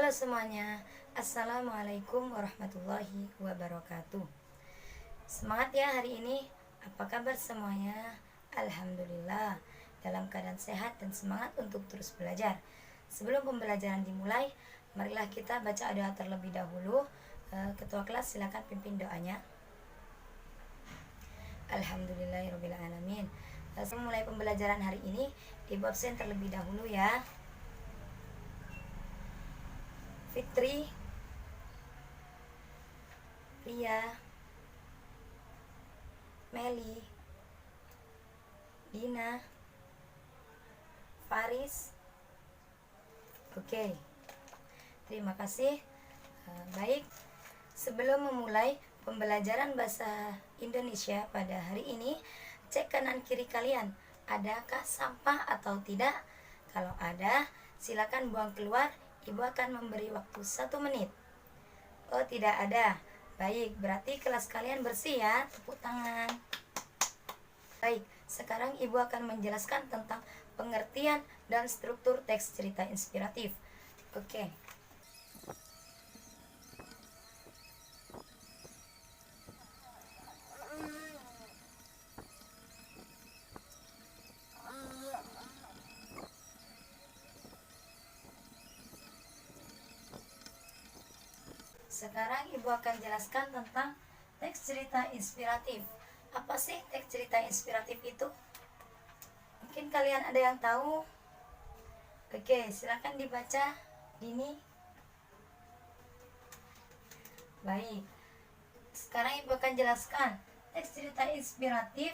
Halo semuanya, Assalamualaikum warahmatullahi wabarakatuh. Semangat ya hari ini. Apa kabar semuanya? Alhamdulillah, dalam keadaan sehat dan semangat untuk terus belajar. Sebelum pembelajaran dimulai, marilah kita baca doa terlebih dahulu. Ketua kelas silakan pimpin doanya. Alhamdulillahirrabbilalamin. Sebelum mulai pembelajaran hari ini, Ibu absen terlebih dahulu ya. Fitri, Ria, Meli, Dina, Faris. Oke, terima kasih. Baik, sebelum memulai pembelajaran bahasa Indonesia pada hari ini, cek kanan kiri kalian, adakah sampah atau tidak? Kalau ada, silakan buang keluar. Ibu akan memberi waktu 1 menit. Oh, tidak ada. Baik, berarti kelas kalian bersih ya. Tepuk tangan. Baik, sekarang Ibu akan menjelaskan tentang pengertian dan struktur teks cerita inspiratif. Oke. Sekarang Ibu akan jelaskan tentang teks cerita inspiratif. Apa sih teks cerita inspiratif itu? Mungkin kalian ada yang tahu? Oke, silakan dibaca. Dini. Baik. Sekarang Ibu akan jelaskan teks cerita inspiratif.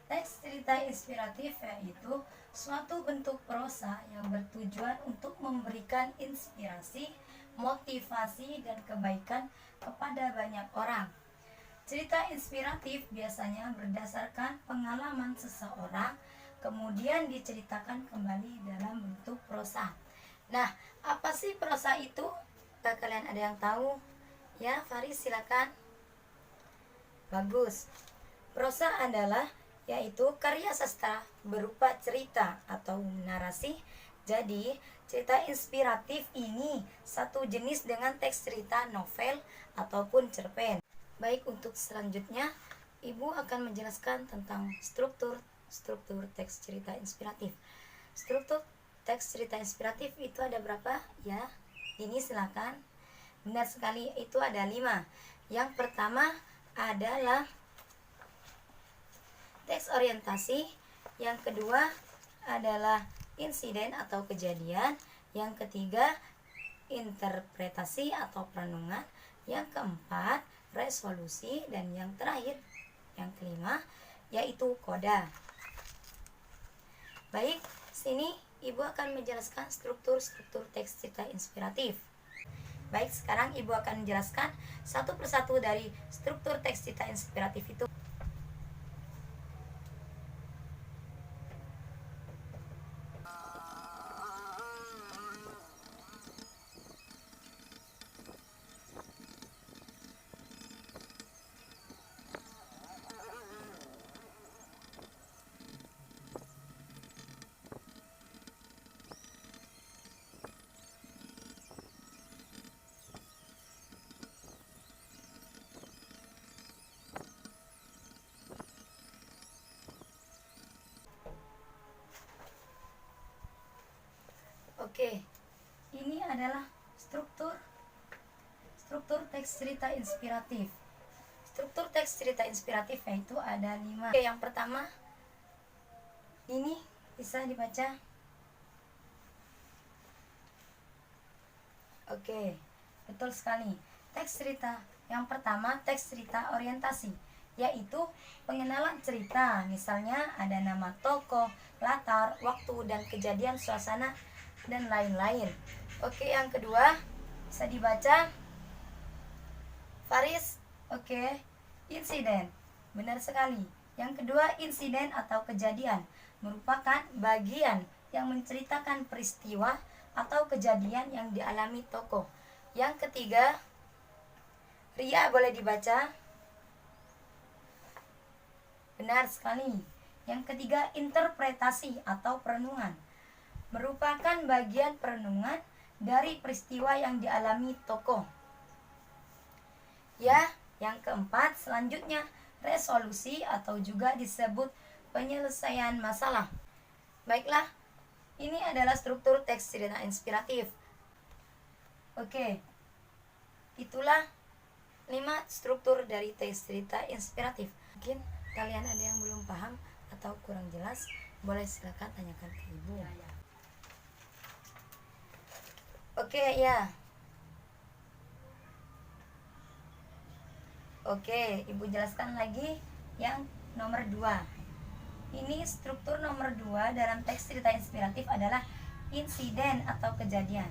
Teks cerita inspiratif yaitu suatu bentuk prosa yang bertujuan untuk memberikan inspirasi, motivasi, dan kebaikan kepada banyak orang. Cerita inspiratif biasanya berdasarkan pengalaman seseorang, kemudian diceritakan kembali dalam bentuk prosa. Nah, apa sih prosa itu? Apakah kalian ada yang tahu? Ya, Faris silakan. Bagus. Prosa adalah yaitu karya sastra berupa cerita atau narasi. Jadi, cerita inspiratif ini satu jenis dengan teks cerita novel ataupun cerpen. Baik, untuk selanjutnya Ibu akan menjelaskan tentang struktur teks cerita inspiratif. Struktur teks cerita inspiratif itu ada berapa? Ya, ini silakan. Benar sekali, itu ada 5. Yang pertama adalah teks orientasi, yang kedua adalah insiden atau kejadian, yang ketiga interpretasi atau perenungan, yang keempat resolusi, dan yang terakhir, yang kelima, yaitu koda. Baik, sini Ibu akan menjelaskan struktur teks cerita inspiratif. Baik, sekarang Ibu akan menjelaskan satu persatu dari struktur teks cerita inspiratif itu. Oke, ini adalah struktur teks cerita inspiratif. Struktur teks cerita inspiratif yaitu ada 5. Oke, yang pertama ini bisa dibaca. Oke, betul sekali. Teks cerita yang pertama, teks cerita orientasi, yaitu pengenalan cerita. Misalnya ada nama tokoh, latar, waktu, dan kejadian, suasana, dan lain-lain. Oke, yang kedua bisa dibaca. Faris. Oke, insiden. Benar sekali. Yang kedua, insiden atau kejadian merupakan bagian yang menceritakan peristiwa atau kejadian yang dialami tokoh. Yang ketiga, Ria, boleh dibaca. Benar sekali. Yang ketiga, interpretasi atau perenungan merupakan bagian perenungan dari peristiwa yang dialami tokoh. Ya, yang keempat selanjutnya resolusi atau juga disebut penyelesaian masalah. Baiklah, ini adalah struktur teks cerita inspiratif. Oke, itulah 5 struktur dari teks cerita inspiratif. Mungkin kalian ada yang belum paham atau kurang jelas, boleh silakan tanyakan ke ibu. Oke, ya. Oke, ibu jelaskan lagi yang nomor 2. Ini struktur nomor 2 dalam teks cerita inspiratif adalah insiden atau kejadian.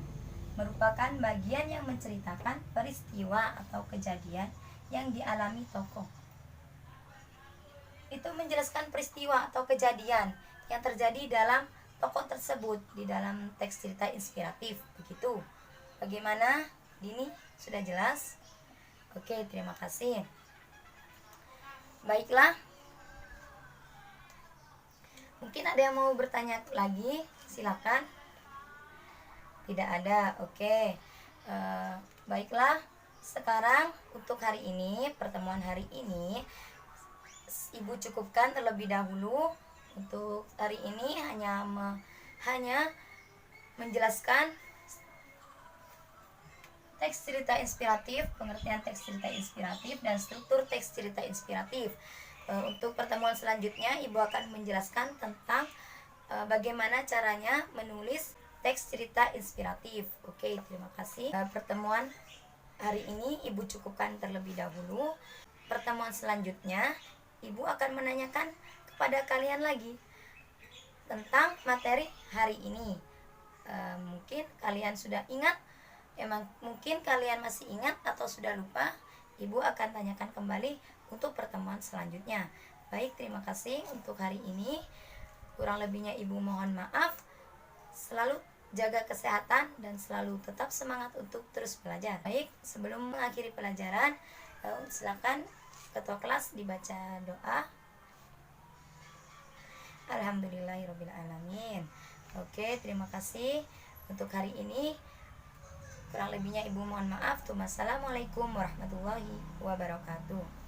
Merupakan bagian yang menceritakan peristiwa atau kejadian yang dialami tokoh. Itu menjelaskan peristiwa atau kejadian yang terjadi dalam tokoh tersebut di dalam teks cerita inspiratif. Begitu. Bagaimana? Dini, sudah jelas? Oke, terima kasih. Baiklah. Mungkin ada yang mau bertanya lagi, silakan. Tidak ada, oke. Baiklah, sekarang untuk hari ini, pertemuan hari ini, ibu cukupkan terlebih dahulu. Untuk hari ini hanya menjelaskan teks cerita inspiratif, pengertian teks cerita inspiratif, dan struktur teks cerita inspiratif. Untuk pertemuan selanjutnya, ibu akan menjelaskan tentang bagaimana caranya menulis teks cerita inspiratif. Oke, terima kasih. Pertemuan hari ini ibu cukupkan terlebih dahulu. Pertemuan selanjutnya, ibu akan menanyakan kepada kalian lagi tentang materi hari ini. Mungkin kalian sudah ingat, mungkin kalian masih ingat atau sudah lupa. Ibu akan tanyakan kembali untuk pertemuan selanjutnya. Baik, terima kasih untuk hari ini. Kurang lebihnya ibu mohon maaf. Selalu jaga kesehatan dan selalu tetap semangat untuk terus belajar. Baik, sebelum mengakhiri pelajaran, silakan ketua kelas dibaca doa. Alhamdulillahirobbilalamin. Oke, terima kasih untuk hari ini. Kurang lebihnya ibu mohon maaf. Assalamualaikum warahmatullahi wabarakatuh.